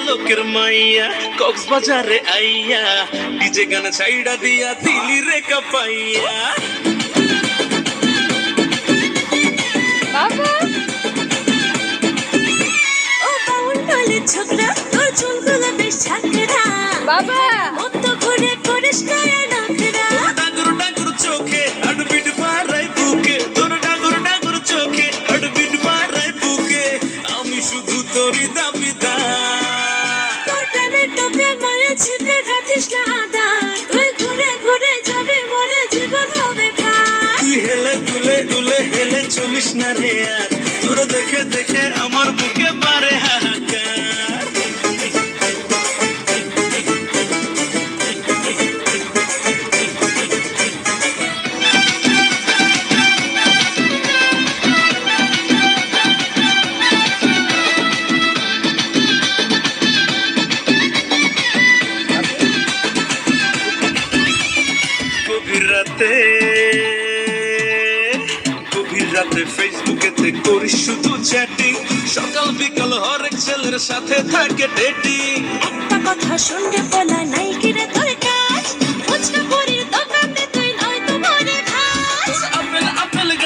লোকের মাইয়া কক্সবাজারে আইয়া ডিজে গান ছাইড়া দিয়া দিলি রে কাপাইয়া। বাবা ও বাউল বলে ছোকরা তোর চুলগুলো বেশ ঝাঁকড়া বাবা মত ঘুরে করিস না নখরা। ডাগুর ডাগুর চোখে হার্টবিট মারাই বুকে, তোর ডাগুর ডাগুর চোখে হার্টবিট মারাই বুকে, আমি শুধু তোরই দাবিদার। তোর প্রেমের টোপে মায়া ছিপে রাখিস না আদা, তুই ঘুরে ঘুরে যাবে মরে জীবন হবে ভার। তুই হেলে দুলে দুলে হেলে চলিস না রে আর, তোর দেখে দেখে আমার বুকে বারে হাহাকার। গভীর রাতে গভীর রাতে ফেসবুকেতে করিস শুধু চ্যাটিং, সকাল বিকাল হরেক ছেলের সাথে থাকে ডেটিং। একটা কথা শুনলে বলা নাই কি রে